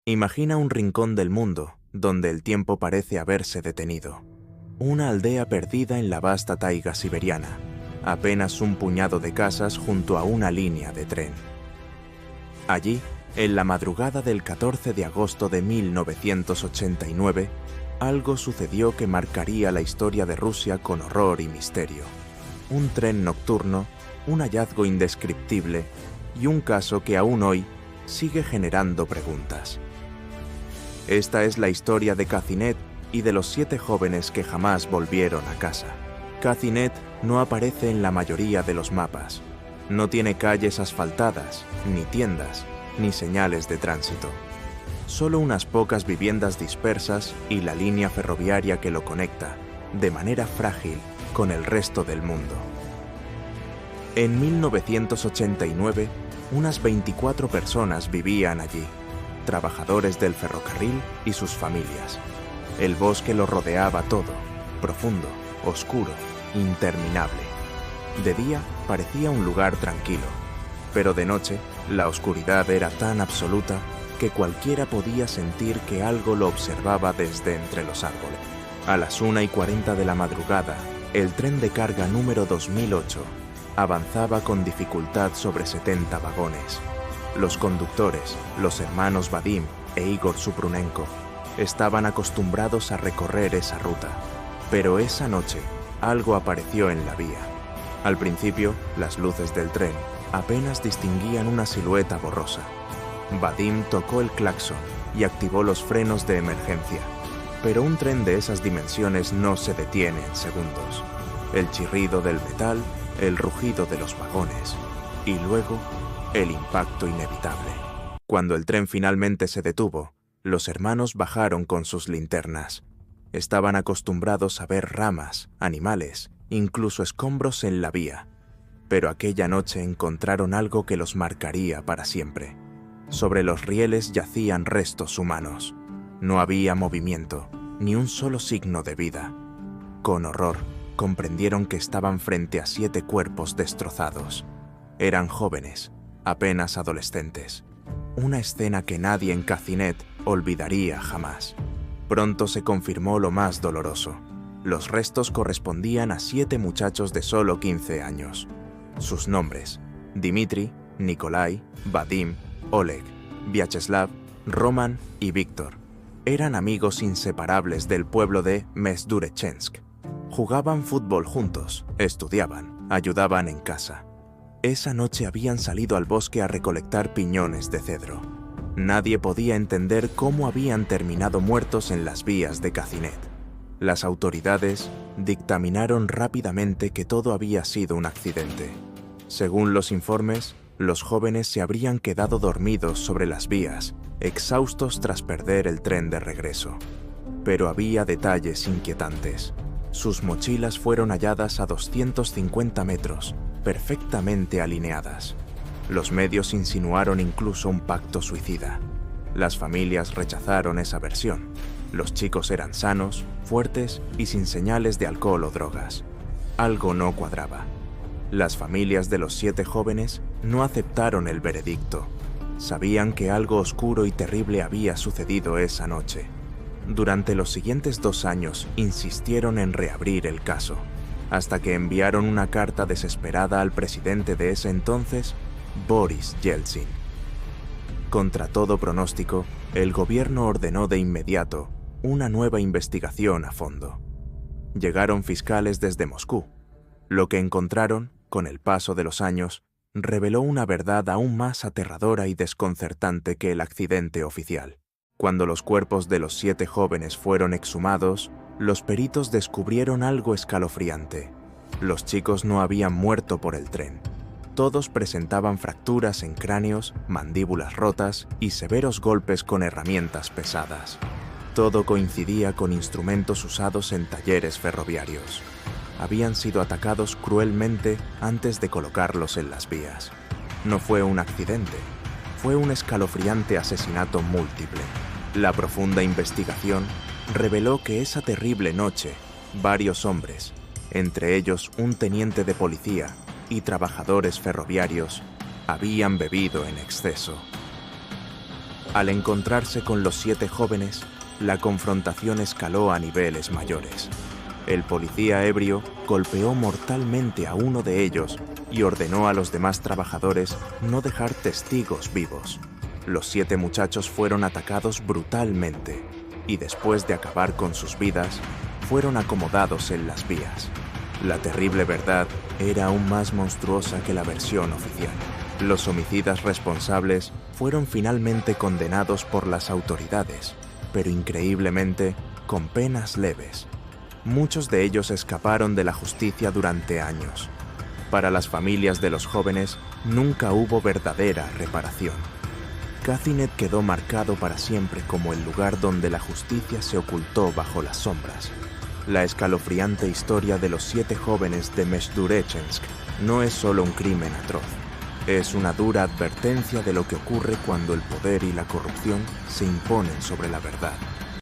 Imagina un rincón del mundo donde el tiempo parece haberse detenido. Una aldea perdida en la vasta taiga siberiana, apenas un puñado de casas junto a una línea de tren. Allí, en la madrugada del 14 de agosto de 1989, algo sucedió que marcaría la historia de Rusia con horror y misterio. Un tren nocturno, un hallazgo indescriptible y un caso que aún hoy sigue generando preguntas. Esta es la historia de Kacinet y de los 7 jóvenes que jamás volvieron a casa. Kacinet no aparece en la mayoría de los mapas. No tiene calles asfaltadas, ni tiendas, ni señales de tránsito. Solo unas pocas viviendas dispersas y la línea ferroviaria que lo conecta, de manera frágil, con el resto del mundo. En 1989, unas 24 personas vivían allí, trabajadores del ferrocarril y sus familias. El bosque lo rodeaba todo, profundo, oscuro, interminable. De día parecía un lugar tranquilo, pero de noche la oscuridad era tan absoluta que cualquiera podía sentir que algo lo observaba desde entre los árboles. A las 1:40 de la madrugada, el tren de carga número 2008 avanzaba con dificultad sobre 70 vagones. Los conductores, los hermanos Vadim e Igor Suprunenko, estaban acostumbrados a recorrer esa ruta, pero esa noche algo apareció en la vía. Al principio, las luces del tren apenas distinguían una silueta borrosa. Vadim tocó el claxon y activó los frenos de emergencia, pero un tren de esas dimensiones no se detiene en segundos. El chirrido del metal, el rugido de los vagones y luego el impacto inevitable. Cuando el tren finalmente se detuvo, los hermanos bajaron con sus linternas. Estaban acostumbrados a ver ramas, animales, incluso escombros en la vía, pero aquella noche encontraron algo que los marcaría para siempre. Sobre los rieles yacían restos humanos. No había movimiento, ni un solo signo de vida. Con horror, comprendieron que estaban frente a 7 cuerpos destrozados. Eran jóvenes, apenas adolescentes. Una escena que nadie en Kacinet olvidaría jamás. Pronto se confirmó lo más doloroso. Los restos correspondían a 7 muchachos de solo 15 años. Sus nombres: Dmitri, Nikolai, Vadim, Oleg, Vyacheslav, Roman y Víctor. Eran amigos inseparables del pueblo de Mesdurechensk. Jugaban fútbol juntos, estudiaban, ayudaban en casa. Esa noche habían salido al bosque a recolectar piñones de cedro. Nadie podía entender cómo habían terminado muertos en las vías de Kacinet. Las autoridades dictaminaron rápidamente que todo había sido un accidente. Según los informes, los jóvenes se habrían quedado dormidos sobre las vías, exhaustos tras perder el tren de regreso. Pero había detalles inquietantes. Sus mochilas fueron halladas a 250 metros, perfectamente alineadas. Los medios insinuaron incluso un pacto suicida. Las familias rechazaron esa versión. Los chicos eran sanos, fuertes y sin señales de alcohol o drogas. Algo no cuadraba. Las familias de los 7 jóvenes no aceptaron el veredicto. Sabían que algo oscuro y terrible había sucedido esa noche. Durante los siguientes 2 años insistieron en reabrir el caso, hasta que enviaron una carta desesperada al presidente de ese entonces, Boris Yeltsin. Contra todo pronóstico, el gobierno ordenó de inmediato una nueva investigación a fondo. Llegaron fiscales desde Moscú. Lo que encontraron, con el paso de los años, reveló una verdad aún más aterradora y desconcertante que el accidente oficial. Cuando los cuerpos de los 7 jóvenes fueron exhumados, los peritos descubrieron algo escalofriante. Los chicos no habían muerto por el tren. Todos presentaban fracturas en cráneos, mandíbulas rotas y severos golpes con herramientas pesadas. Todo coincidía con instrumentos usados en talleres ferroviarios. Habían sido atacados cruelmente antes de colocarlos en las vías. No fue un accidente, fue un escalofriante asesinato múltiple. La profunda investigación reveló que esa terrible noche, varios hombres, entre ellos un teniente de policía y trabajadores ferroviarios, habían bebido en exceso. Al encontrarse con los 7 jóvenes, la confrontación escaló a niveles mayores. El policía ebrio golpeó mortalmente a uno de ellos y ordenó a los demás trabajadores no dejar testigos vivos. Los 7 muchachos fueron atacados brutalmente y después de acabar con sus vidas, fueron acomodados en las vías. La terrible verdad era aún más monstruosa que la versión oficial. Los homicidas responsables fueron finalmente condenados por las autoridades, pero increíblemente con penas leves. Muchos de ellos escaparon de la justicia durante años. Para las familias de los jóvenes nunca hubo verdadera reparación. Cathinet quedó marcado para siempre como el lugar donde la justicia se ocultó bajo las sombras. La escalofriante historia de los 7 jóvenes de Mezhdurechensk no es solo un crimen atroz. Es una dura advertencia de lo que ocurre cuando el poder y la corrupción se imponen sobre la verdad.